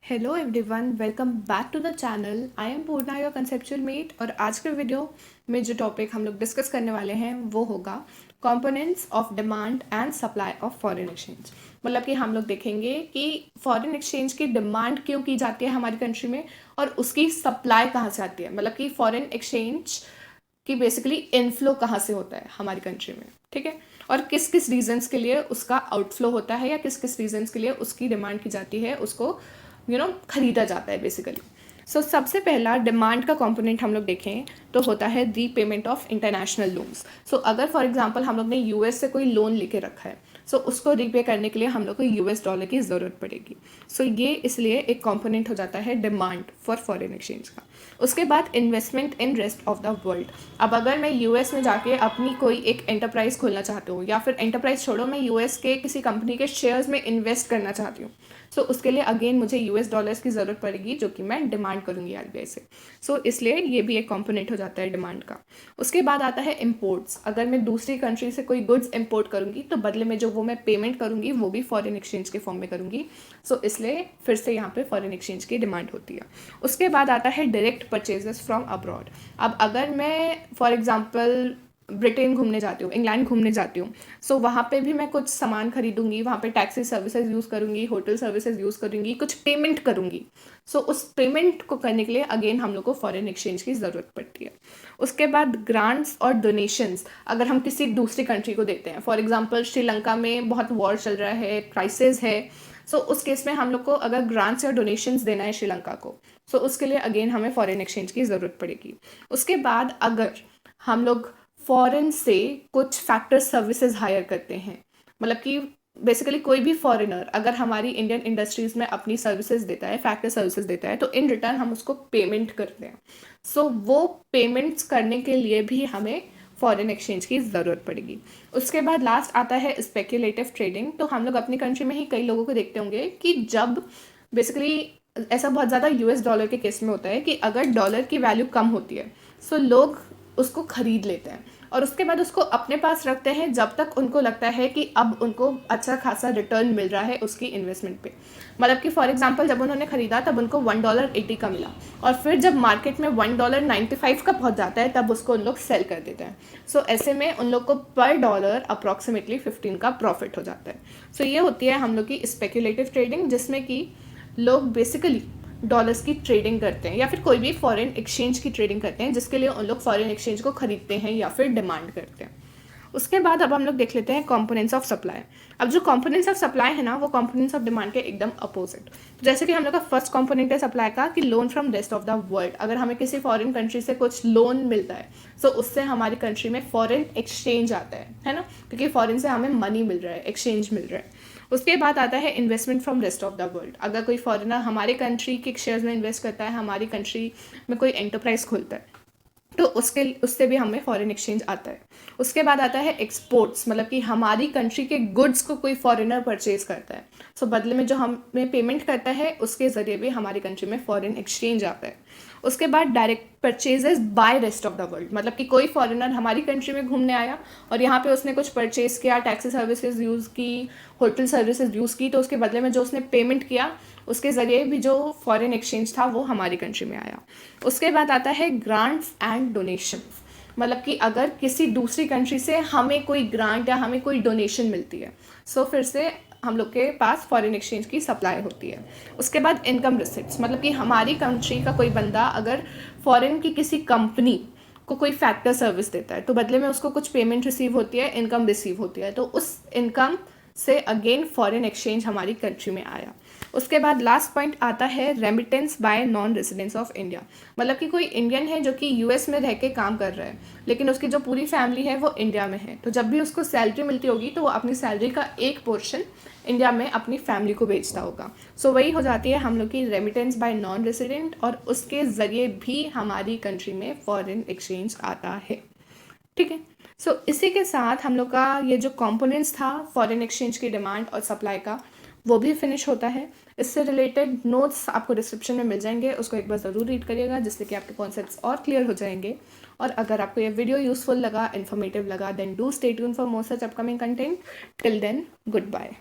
Hello everyone, welcome back to the channel. I am Purna, your conceptual mate. और आज के video में जो टॉपिक हम लोग डिस्कस करने वाले हैं वो होगा components of demand and supply of foreign exchange. मतलब कि हम लोग देखेंगे कि फॉरेन एक्सचेंज की डिमांड क्यों की जाती है हमारी कंट्री में और उसकी सप्लाई कहाँ से आती है। मतलब कि फॉरेन एक्सचेंज कि बेसिकली इनफ्लो कहाँ से होता है हमारी कंट्री में, ठीक है। और किस किस रीजंस के लिए उसका आउटफ्लो होता है या किस किस रीजंस के लिए उसकी डिमांड की जाती है, उसको खरीदा जाता है बेसिकली। सो सबसे पहला डिमांड का कंपोनेंट हम लोग देखें तो होता है रीपेमेंट ऑफ इंटरनेशनल लोन्स। सो अगर फॉर एग्जांपल हम लोग ने यूएस से कोई लोन लेके रखा है, सो उसको रीपे करने के लिए हम लोग को यूएस डॉलर की ज़रूरत पड़ेगी। सो ये इसलिए एक कंपोनेंट हो जाता है डिमांड फॉर फॉरेन एक्सचेंज का। उसके बाद investment in rest of the world. अब अगर मैं यूएस में जाके अपनी कोई एक एंटरप्राइज खोलना चाहती हूँ या फिर एंटरप्राइज छोड़ो, मैं यूएस के किसी कंपनी के शेयर्स में इन्वेस्ट करना चाहती हूँ, सो उसके लिए अगेन मुझे यूएस डॉलर्स की ज़रूरत पड़ेगी जो कि मैं डिमांड करूँगी आरबीआई से। सो इसलिए ये भी एक कंपोनेंट हो जाता है डिमांड का। उसके बाद आता है इम्पोर्ट्स। अगर मैं दूसरी कंट्री से कोई गुड्स इम्पोर्ट करूँगी तो बदले में जो वो मैं पेमेंट करूँगी वो भी फॉरेन एक्सचेंज के फॉर्म में करूँगी। सो इसलिए फिर से यहाँ पे फॉरेन एक्सचेंज की डिमांड होती है। उसके बाद आता है डायरेक्ट परचेजेस फ्रॉम अब्रॉड। अब अगर मैं फॉर एग्जांपल ब्रिटेन घूमने जाती हूँ, इंग्लैंड घूमने जाती हूँ, सो वहाँ पे भी मैं कुछ सामान खरीदूंगी, वहाँ पे टैक्सी सर्विसेज यूज़ करूँगी, होटल सर्विसेज यूज़ करूँगी, कुछ पेमेंट करूँगी। सो उस पेमेंट को करने के लिए अगेन हम लोग को फॉरेन एक्सचेंज की ज़रूरत पड़ती है। उसके बाद ग्रांट्स और डोनेशंस। अगर हम किसी दूसरी कंट्री को देते हैं, फॉर एग्जांपल श्रीलंका में बहुत वॉर चल रहा है, क्राइसिस है, सो उस केस में हम लोग को अगर ग्रांट्स या डोनेशंस देना है श्रीलंका को, सो उसके लिए अगेन हमें फॉरेन एक्सचेंज की ज़रूरत पड़ेगी। उसके बाद अगर हम लोग फॉरेन से कुछ फैक्टर सर्विसेज हायर करते हैं, मतलब कि बेसिकली कोई भी फॉरेनर अगर हमारी इंडियन इंडस्ट्रीज़ में अपनी सर्विसेज देता है, फैक्टर सर्विसेज देता है, तो इन रिटर्न हम उसको पेमेंट करते हैं। सो वो पेमेंट्स करने के लिए भी हमें फॉरेन एक्सचेंज की ज़रूरत पड़ेगी। उसके बाद लास्ट आता है स्पेक्यूलेटिव ट्रेडिंग। तो हम लोग अपनी कंट्री में ही कई लोगों को देखते होंगे कि जब बेसिकली ऐसा बहुत ज़्यादा यूएस डॉलर के केस में होता है कि अगर डॉलर की वैल्यू कम होती है, सो लोग उसको खरीद लेते हैं और उसके बाद उसको अपने पास रखते हैं जब तक उनको लगता है कि अब उनको अच्छा खासा रिटर्न मिल रहा है उसकी इन्वेस्टमेंट पे। मतलब कि फॉर एग्जांपल जब उन्होंने ख़रीदा तब उनको $1.80 का मिला और फिर जब मार्केट में $1.95 का पहुंच जाता है तब उसको उन लोग सेल कर देते हैं। सो ऐसे में उन लोग को पर डॉलर अप्रॉक्सीमेटली 15 का प्रॉफिट हो जाता है। सो ये होती है हम लोग की स्पेक्यूलेटिव ट्रेडिंग, जिसमें कि लोग बेसिकली डॉलर्स की ट्रेडिंग करते हैं या फिर कोई भी फॉरेन एक्सचेंज की ट्रेडिंग करते हैं, जिसके लिए उन लोग फॉरेन एक्सचेंज को खरीदते हैं या फिर डिमांड करते हैं। उसके बाद अब हम लोग देख लेते हैं कंपोनेंट्स ऑफ सप्लाई। अब जो कंपोनेंट्स ऑफ सप्लाई है ना, वो कंपोनेंट्स ऑफ डिमांड के एकदम अपोजिट। जैसे कि हम लोग का फर्स्ट कंपोनेंट है सप्लाई का कि loan from rest of the world. अगर हमें किसी फॉरेन कंट्री से कुछ लोन मिलता है, सो उससे हमारी कंट्री में फॉरेन एक्सचेंज आता है ना, क्योंकि फॉरेन से हमें मनी मिल रहा है, एक्सचेंज मिल रहा है। उसके बाद आता है investment from rest of the world. अगर कोई फॉरेनर हमारे कंट्री के शेयर्स में इन्वेस्ट करता है, हमारी कंट्री में कोई एंटरप्राइज खोलता है, तो उससे भी हमें फॉरेन एक्सचेंज आता है। उसके बाद आता है एक्सपोर्ट्स, मतलब कि हमारी कंट्री के गुड्स को कोई फॉरेनर परचेज करता है, सो बदले में जो हमें पेमेंट करता है उसके ज़रिए भी हमारी कंट्री में फॉरेन एक्सचेंज आता है। उसके बाद direct purchases by rest of the world, मतलब कि कोई फॉरेनर हमारी कंट्री में घूमने आया और यहाँ पे उसने कुछ परचेज किया, टैक्सी सर्विसेज यूज़ की, होटल सर्विसेज यूज़ की, तो उसके बदले में जो उसने पेमेंट किया उसके ज़रिए भी जो फॉरेन एक्सचेंज था वो हमारी कंट्री में आया। उसके बाद आता है ग्रांट्स एंड डोनेशन, मतलब कि अगर किसी दूसरी कंट्री से हमें कोई ग्रांट या हमें कोई डोनेशन मिलती है, सो फिर से हम लोग के पास फॉरेन एक्सचेंज की सप्लाई होती है। उसके बाद इनकम रिसिप्ट्स, मतलब कि हमारी कंट्री का कोई बंदा अगर फॉरेन की किसी कंपनी को कोई फैक्टर सर्विस देता है तो बदले में उसको कुछ पेमेंट रिसीव होती है, इनकम रिसीव होती है, तो उस इनकम से अगेन फॉरेन एक्सचेंज हमारी कंट्री में आया। उसके बाद लास्ट पॉइंट आता है remittance bye non residents of India, मतलब कि कोई इंडियन है जो कि यूएस में रह के काम कर रहा है लेकिन उसकी जो पूरी फैमिली है वो इंडिया में है, तो जब भी उसको सैलरी मिलती होगी तो वो अपनी सैलरी का एक पोर्शन इंडिया में अपनी फैमिली को भेजता होगा। सो वही हो जाती है हम लोग की रेमिटेंस बाय नॉन रेजिडेंट, और उसके ज़रिए भी हमारी कंट्री में फॉरेन एक्सचेंज आता है, ठीक है। सो इसी के साथ हम लोग का ये जो कंपोनेंट्स था फॉरेन एक्सचेंज की डिमांड और सप्लाई का, वो भी फिनिश होता है। इससे रिलेटेड नोट्स आपको डिस्क्रिप्शन में मिल जाएंगे, उसको एक बार ज़रूर रीड करिएगा जिससे कि आपके कॉन्सेप्ट्स और क्लियर हो जाएंगे। और अगर आपको ये वीडियो यूजफुल लगा, इन्फॉर्मेटिव लगा, then do stay tune for more such upcoming content. Till then, good bye.